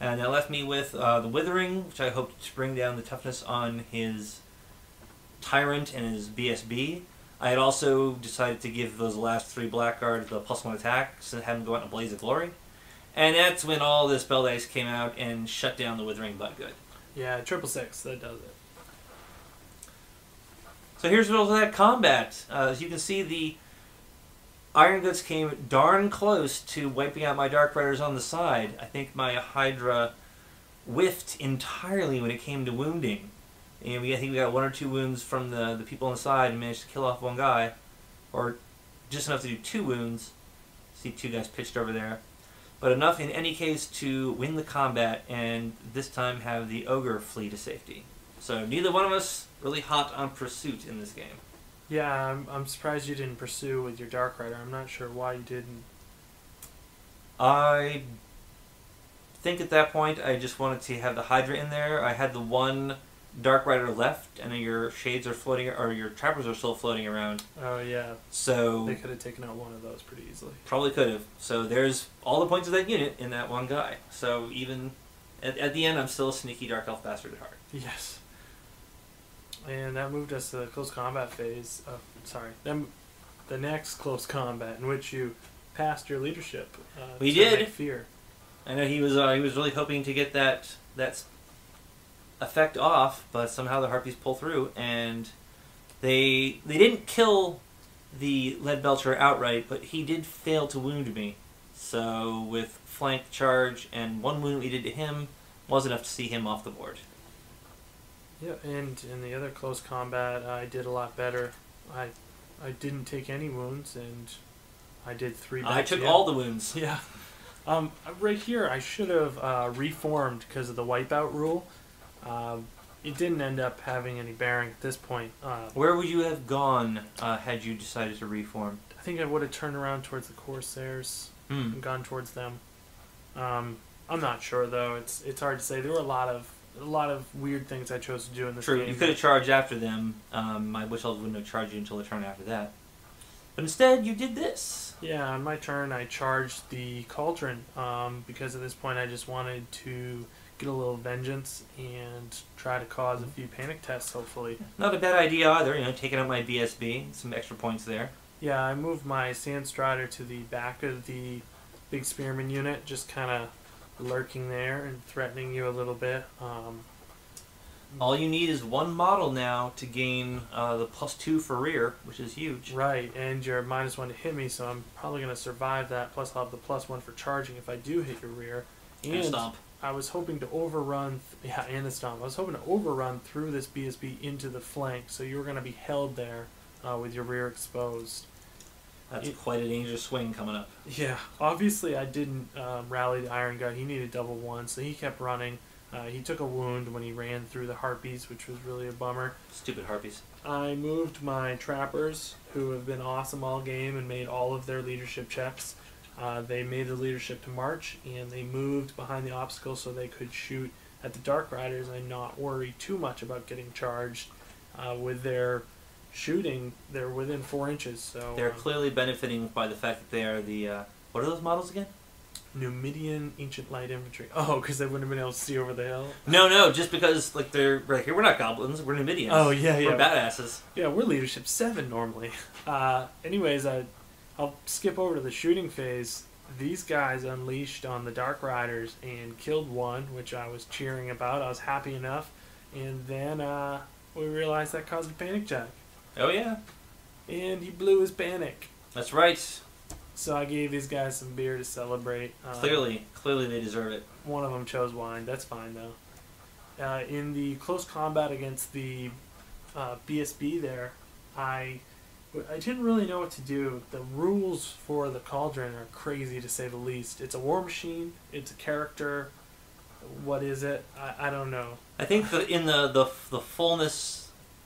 And that left me with the Withering, which I hoped to bring down the toughness on his Tyrant and his BSB. I had also decided to give those last 3 Blackguard the +1 attack, so have them go out in a blaze of glory. And that's when all the spell dice came out and shut down the Withering butt good. Yeah, 666, that does it. So here's all that combat. As you can see, the Iron Guts came darn close to wiping out my Dark Riders on the side. I think my Hydra whiffed entirely when it came to wounding. And I think we got 1 or 2 wounds from the people on the side and managed to kill off 1 guy. Or just enough to do 2 wounds. See 2 guys pitched over there. But enough in any case to win the combat and this time have the Ogre flee to safety. So neither one of us really hot on pursuit in this game. Yeah, I'm surprised you didn't pursue with your Dark Rider. I'm not sure why you didn't. I think at that point I just wanted to have the Hydra in there. I had the 1 Dark Rider left, and your shades are floating, or your trappers are still floating around. Oh yeah. So they could have taken out 1 of those pretty easily. Probably could have. So there's all the points of that unit in that 1 guy. So even at the end, I'm still a sneaky Dark Elf bastard at heart. Yes. And that moved us to the close combat phase. Then the next close combat in which you passed your leadership. We did. Fear. I know he was really hoping to get that effect off, but somehow the Harpies pull through, and they didn't kill the Lead Belcher outright, but he did fail to wound me. So with flank charge and 1 wound we did to him was enough to see him off the board. Yeah, and in the other close combat, I did a lot better. I didn't take any wounds, and I did 3 back. I took all the wounds. Yeah. Right here, I should have reformed because of the wipeout rule. It didn't end up having any bearing at this point. Where would you have gone had you decided to reform? I think I would have turned around towards the Corsairs and gone towards them. I'm not sure though. It's hard to say. There were a lot of weird things I chose to do in this game. True, you could have charged after them. My Witch Elves wouldn't have charged you until the turn after that. But instead, you did this. Yeah, on my turn, I charged the Cauldron because at this point I just wanted to get a little vengeance and try to cause a few panic tests, hopefully. Not a bad idea either, taking out my BSB, some extra points there. Yeah, I moved my Sandstrider to the back of the big Spearman unit, just kind of lurking there and threatening you a little bit. All you need is 1 model now to gain the +2 for rear, which is huge. Right, and you're -1 to hit me, so I'm probably going to survive that, plus I'll have the +1 for charging if I do hit your rear. And stomp. I was hoping to overrun, and a stomp. I was hoping to overrun through this BSB into the flank, so you were going to be held there with your rear exposed. That's quite a dangerous swing coming up. Yeah, obviously I didn't rally the Iron Guy. He needed +1, so he kept running. He took a wound when he ran through the Harpies, which was really a bummer. Stupid Harpies. I moved my Trappers, who have been awesome all game and made all of their leadership checks. They made the leadership to march, and they moved behind the obstacle so they could shoot at the Dark Riders and not worry too much about getting charged. With their shooting, they're within 4 inches. So they're clearly benefiting by the fact that they are the... what are those models again? Numidian Ancient Light Infantry. Oh, because they wouldn't have been able to see over the hill? No, just because they're like, here, we're not goblins, we're Numidians. Oh, yeah. We're badasses. Yeah, we're leadership 7 normally. Anyways, I'll skip over to the shooting phase. These guys unleashed on the Dark Riders and killed 1, which I was cheering about. I was happy enough. And then we realized that caused a panic check. Oh, yeah. And he blew his panic. That's right. So I gave these guys some beer to celebrate. Clearly they deserve it. One of them chose wine. That's fine, though. In the close combat against the BSB there, I didn't really know what to do. The rules for the Cauldron are crazy, to say the least. It's a war machine. It's a character. What is it? I don't know. I think in the fullness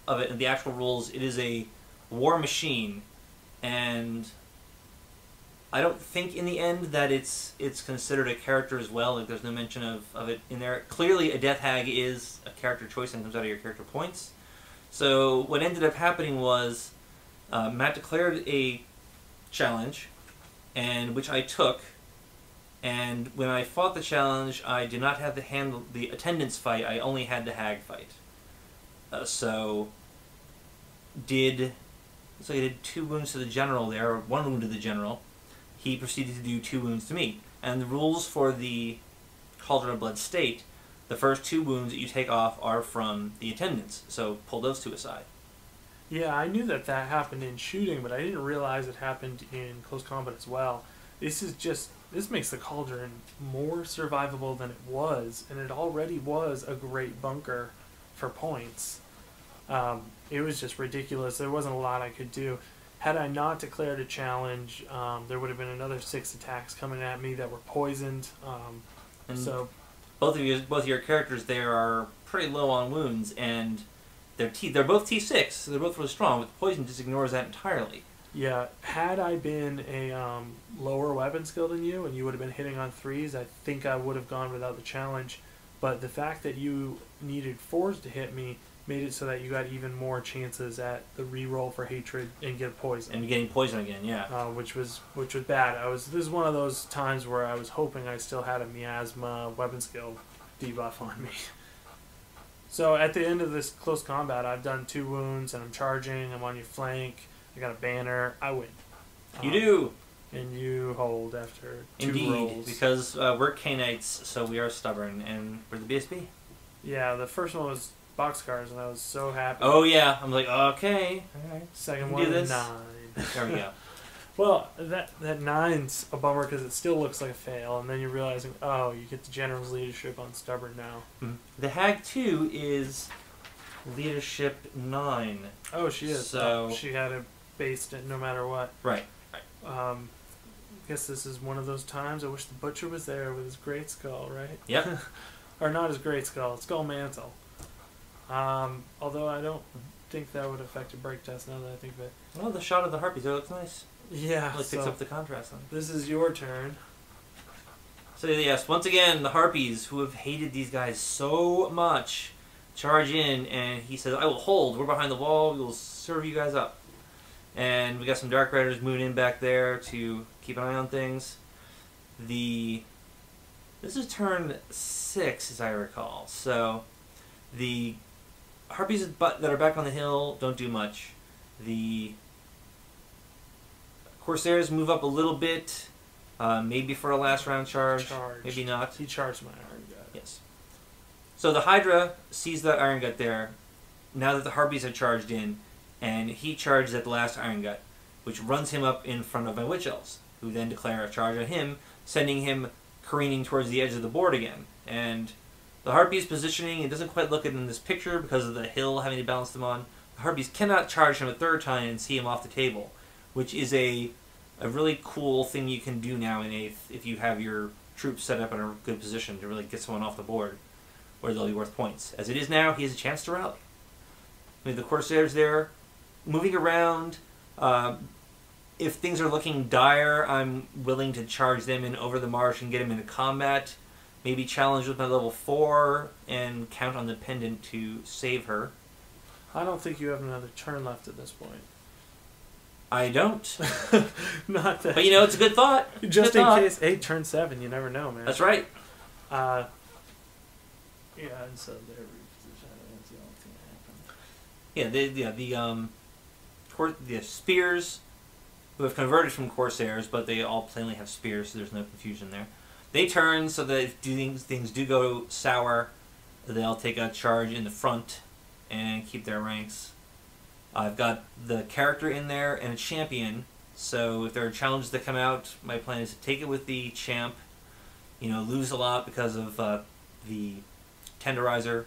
of it, in the actual rules, it is a war machine, and I don't think in the end that it's considered a character as well. Like, there's no mention of it in there. Clearly, a Death Hag is a character choice and comes out of your character points. So what ended up happening was Matt declared a challenge, and which I took, And when I fought the challenge, I did not have the attendance fight. I only had the hag fight. So I did 2 wounds to the general there, or 1 wound to the general. He proceeded to do 2 wounds to me. And the rules for the Cauldron of Blood state, the first 2 wounds that you take off are from the attendants. So pull those 2 aside. Yeah, I knew that happened in shooting, but I didn't realize it happened in close combat as well. This makes the Cauldron more survivable than it was, and it already was a great bunker for points. It was just ridiculous. There wasn't a lot I could do. Had I not declared a challenge, there would have been another 6 attacks coming at me that were poisoned. So both of your characters there are pretty low on wounds, and they're both T6, so they're both really strong, but the poison just ignores that entirely. Yeah, had I been a lower weapon skill than you, and you would have been hitting on 3s, I think I would have gone without the challenge. But the fact that you needed 4s to hit me made it so that you got even more chances at the reroll for hatred and get poison. And getting poison again, yeah. Which was bad. This is one of those times where I was hoping I still had a miasma weapon skill debuff on me. So at the end of this close combat, I've done 2 wounds, and I'm charging, I'm on your flank, I got a banner, I win. You do! And you hold after 2 Indeed, rolls. because we're K-Knights, so we are stubborn, and we're the BSB. Yeah, the first one was boxcars, and I was so happy. Oh yeah, I'm like, okay, alright. Second one, 9. There we go. Well, that 9's a bummer because it still looks like a fail, and then you're realizing, oh, you get the general's leadership on stubborn now. Mm-hmm. The Hag 2 is leadership 9. Oh, she is. So she had it based it no matter what. Right. I guess this is one of those times I wish the butcher was there with his great skull, right? Yep. Or not his great skull, skull mantle. Although I don't think that would affect a break test now that I think of it. Well, the shot of the harpies, that looks nice. Yeah. Really picks up the contrast on it. This is your turn. So yes, once again, the harpies, who have hated these guys so much, charge in, and he says, I will hold. We're behind the wall. We will serve you guys up. And we got some Dark Riders moving in back there to keep an eye on things. This is turn 6, as I recall. So the harpies that are back on the hill don't do much. The Corsairs move up a little bit, maybe for a last round charge, maybe not. He charged my Iron Gut. Yes. So the Hydra sees that Iron Gut there, now that the harpies have charged in, and he charges at the last Iron Gut, which runs him up in front of my Witch Elves, who then declare a charge on him, sending him careening towards the edge of the board again. And the harpies positioning, it doesn't quite look it in this picture because of the hill having to balance them on. The harpies cannot charge him a 3rd time and see him off the table, which is a really cool thing you can do now in 8th if you have your troops set up in a good position to really get someone off the board where they'll be worth points. As it is now, he has a chance to rally. With the Corsairs there, moving around. If things are looking dire, I'm willing to charge them in over the marsh and get them into combat. Maybe challenge with my level 4 and count on the pendant to save her. I don't think you have another turn left at this point. I don't. Not that. But you know, it's a good thought. Just in case. 8, turn 7. You never know, man. That's right. Yeah, and so their reposition. That's the only thing that happened. Yeah, the spears, who have converted from Corsairs, but they all plainly have spears, so there's no confusion there. They turn so that if things do go sour, they'll take a charge in the front and keep their ranks. I've got the character in there and a champion, so if there are challenges that come out, my plan is to take it with the champ, lose a lot because of the tenderizer,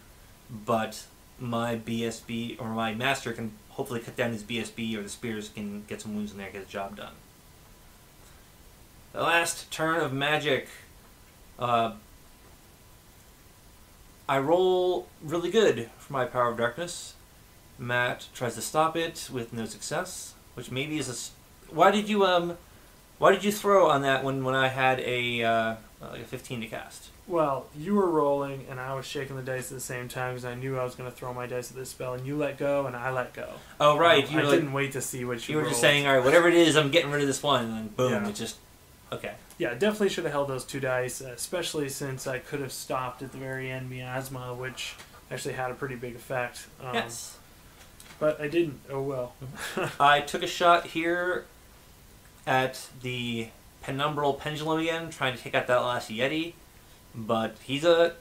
but my BSB, or my master, can hopefully cut down his BSB, or the spears can get some wounds in there and get the job done. The last turn of magic. I roll really good for my Power of Darkness. Matt tries to stop it with no success, which maybe is a... Why did you throw on that when I had a 15 to cast? Well, you were rolling, and I was shaking the dice at the same time because I knew I was going to throw my dice at this spell, and you let go, and I let go. Oh, right. I didn't wait to see what you were rolled. just saying, all right, whatever it is, I'm getting rid of this one, and then boom, yeah. it just... Okay. Yeah, definitely should have held those 2 dice, especially since I could have stopped at the very end Miasma, which actually had a pretty big effect. Yes. But I didn't. Oh well. I took a shot here at the Penumbral Pendulum again, trying to take out that last Yeti, but he's a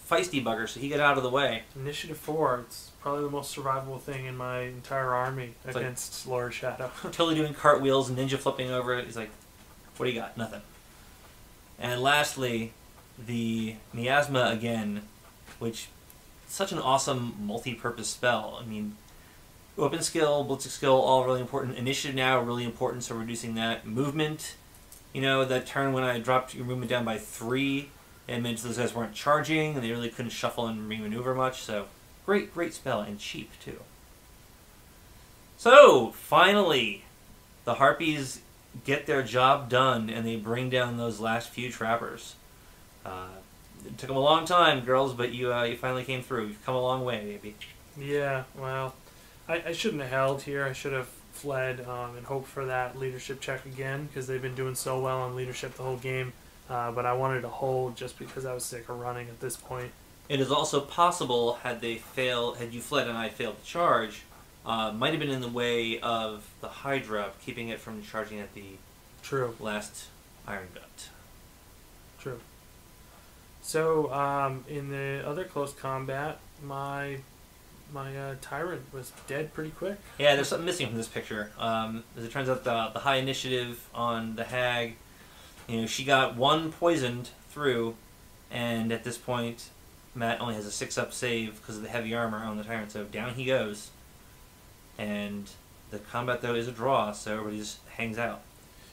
feisty bugger, so he got out of the way. Initiative 4. It's probably the most survivable thing in my entire army It's against Lord Shadow. Totally doing cartwheels, ninja flipping over it. He's like, what do you got? Nothing. And lastly, the Miasma again, which is such an awesome multi-purpose spell. I mean, weapon skill, blitzing skill, all really important. Initiative now, really important, so reducing that. Movement, you know, that turn when I dropped your movement down by 3, it meant those guys weren't charging, and they really couldn't shuffle and remaneuver much, so great, great spell, and cheap, too. So, finally, the Harpies get their job done, and they bring down those last few trappers. It took them a long time, girls, but you finally came through. You've come a long way, baby. Yeah, well, I shouldn't have held here. I should have fled and hoped for that leadership check again, because they've been doing so well on leadership the whole game. But I wanted to hold just because I was sick of running at this point. It is also possible, had you fled and I failed to charge, might have been in the way of the Hydra, keeping it from charging at the last Iron Gut. True. So, in the other close combat, my Tyrant was dead pretty quick. Yeah, there's something missing from this picture. As it turns out, the high initiative on the Hag, you know, she got 1 poisoned through, and at this point, Matt only has a 6-up save because of the heavy armor on the Tyrant, so down he goes. And the combat, though, is a draw, so everybody just hangs out.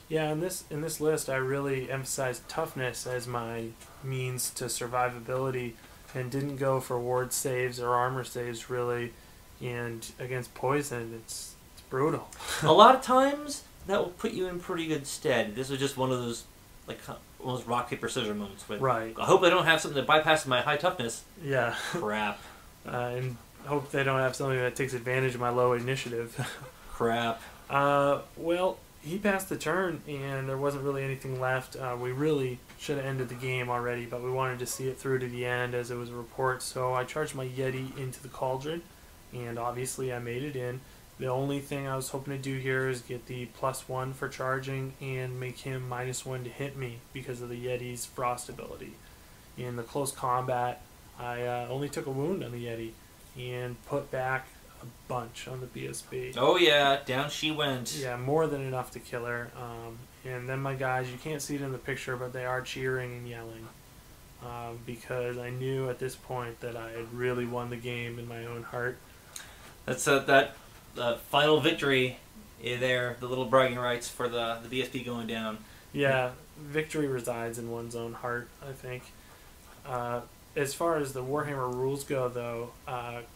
Yeah, in this list, I really emphasized toughness as my means to survivability, and didn't go for ward saves or armor saves, really. And against poison, it's brutal. A lot of times, that will put you in pretty good stead. This was just one of those, like, almost rock, paper, scissors moments. With, right. I hope I don't have something that bypasses my high toughness. Yeah. Crap. And hope they don't have something that takes advantage of my low initiative. Crap. Well, he passed the turn, and there wasn't really anything left. We really should have ended the game already, but we wanted to see it through to the end as it was a report. So I charged my Yeti into the cauldron, and obviously I made it in. The only thing I was hoping to do here is get the +1 for charging and make him -1 to hit me because of the Yeti's frost ability. In the close combat, I only took a wound on the Yeti and put back a bunch on the BSB. Oh yeah, down she went. Yeah, more than enough to kill her. And then my guys, you can't see it in the picture, but they are cheering and yelling. Because I knew at this point that I had really won the game in my own heart. That's that final victory there, the little bragging rights for the BSB going down. Yeah, victory resides in one's own heart, I think. As far as the Warhammer rules go, though,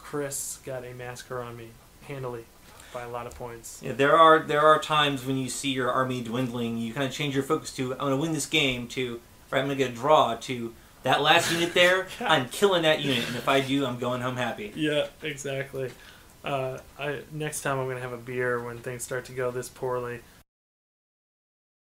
Chris got a massacre on me, handily, by a lot of points. Yeah, there are times when you see your army dwindling, you kind of change your focus to, I'm going to win this game, to, or I'm going to get a draw, to, that last unit there, I'm killing that unit, and if I do, I'm going home happy. Yeah, exactly. Next time I'm going to have a beer when things start to go this poorly.